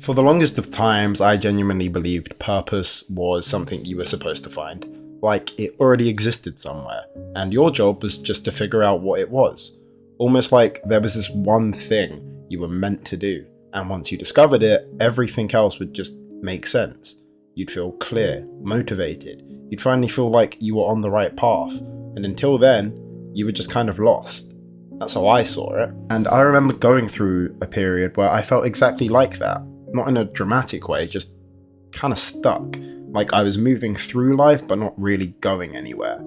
For the longest of times, I genuinely believed purpose was something you were supposed to find. Like it already existed somewhere, and your job was just to figure out what it was. Almost like there was this one thing you were meant to do, and once you discovered it, everything else would just make sense. You'd feel clear, motivated, you'd finally feel like you were on the right path, and until then, you were just kind of lost. That's how I saw it. And I remember going through a period where I felt exactly like that. Not in a dramatic way, just kind of stuck. Like I was moving through life, but not really going anywhere.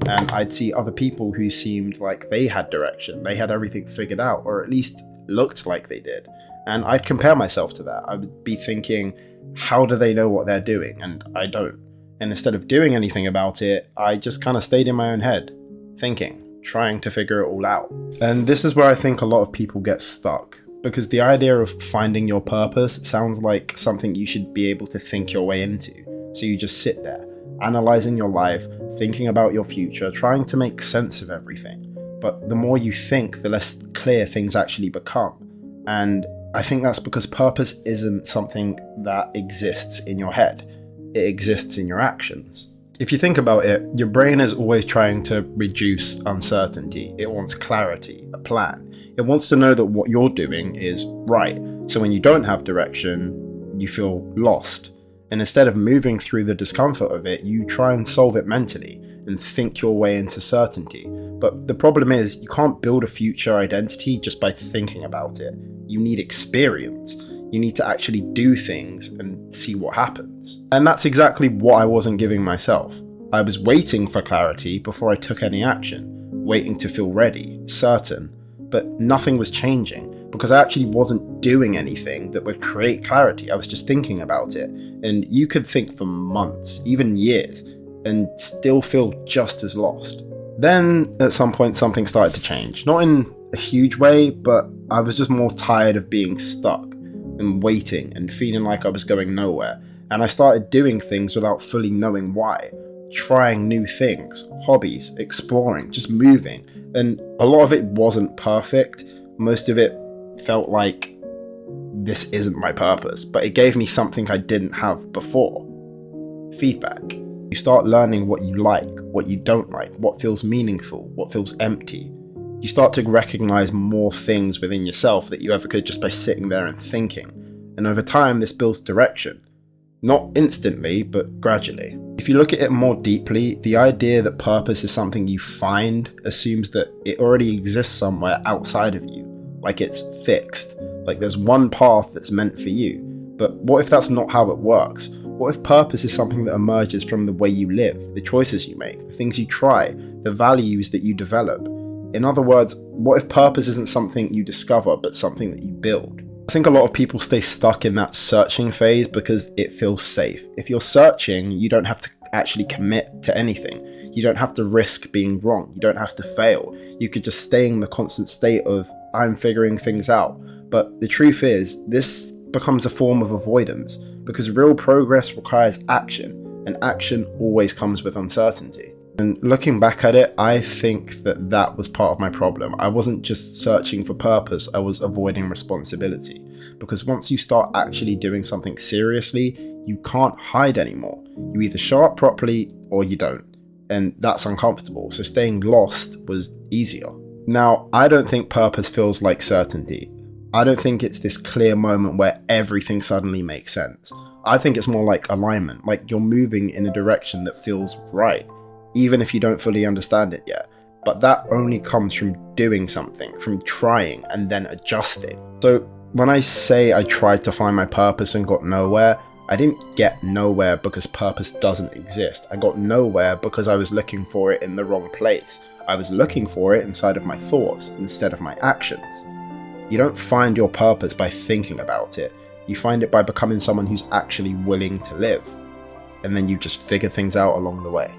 And I'd see other people who seemed like they had direction, they had everything figured out, or at least looked like they did. And I'd compare myself to that. I would be thinking, how do they know what they're doing? And I don't. And instead of doing anything about it, I just kind of stayed in my own head, thinking, trying to figure it all out. And this is where I think a lot of people get stuck. Because the idea of finding your purpose sounds like something you should be able to think your way into. So you just sit there, analysing your life, thinking about your future, trying to make sense of everything. But the more you think, the less clear things actually become. And I think that's because purpose isn't something that exists in your head. It exists in your actions. If you think about it, your brain is always trying to reduce uncertainty. It wants clarity, a plan. It wants to know that what you're doing is right. So when you don't have direction, you feel lost. And instead of moving through the discomfort of it, you try and solve it mentally and think your way into certainty. But the problem is, you can't build a future identity just by thinking about it. You need experience. You need to actually do things and see what happens. And that's exactly what I wasn't giving myself. I was waiting for clarity before I took any action, waiting to feel ready, certain. But nothing was changing because I actually wasn't doing anything that would create clarity. I was just thinking about it. And you could think for months, even years, and still feel just as lost. Then at some point something started to change. Not in a huge way, but I was just more tired of being stuck and waiting and feeling like I was going nowhere. And I started doing things without fully knowing why. Trying new things, hobbies, exploring, just moving. And a lot of it wasn't perfect. Most of it felt like this isn't my purpose, but it gave me something I didn't have before. Feedback. You start learning what you like, what you don't like, what feels meaningful, what feels empty. You start to recognize more things within yourself that you ever could just by sitting there and thinking. And over time, this builds direction. Not instantly, but gradually. If you look at it more deeply, the idea that purpose is something you find assumes that it already exists somewhere outside of you. Like it's fixed. Like there's one path that's meant for you. But what if that's not how it works? What if purpose is something that emerges from the way you live, the choices you make, the things you try, the values that you develop? In other words, what if purpose isn't something you discover, but something that you build? I think a lot of people stay stuck in that searching phase because it feels safe. If you're searching, you don't have to actually commit to anything. You don't have to risk being wrong. You don't have to fail. You could just stay in the constant state of, I'm figuring things out. But the truth is, this becomes a form of avoidance because real progress requires action, and action always comes with uncertainty. And looking back at it, I think that that was part of my problem. I wasn't just searching for purpose, I was avoiding responsibility. Because once you start actually doing something seriously, you can't hide anymore. You either show up properly or you don't. And that's uncomfortable, so staying lost was easier. Now, I don't think purpose feels like certainty. I don't think it's this clear moment where everything suddenly makes sense. I think it's more like alignment, like you're moving in a direction that feels right, even if you don't fully understand it yet. But that only comes from doing something, from trying and then adjusting. So when I say I tried to find my purpose and got nowhere, I didn't get nowhere because purpose doesn't exist. I got nowhere because I was looking for it in the wrong place. I was looking for it inside of my thoughts instead of my actions. You don't find your purpose by thinking about it. You find it by becoming someone who's actually willing to live. And then you just figure things out along the way.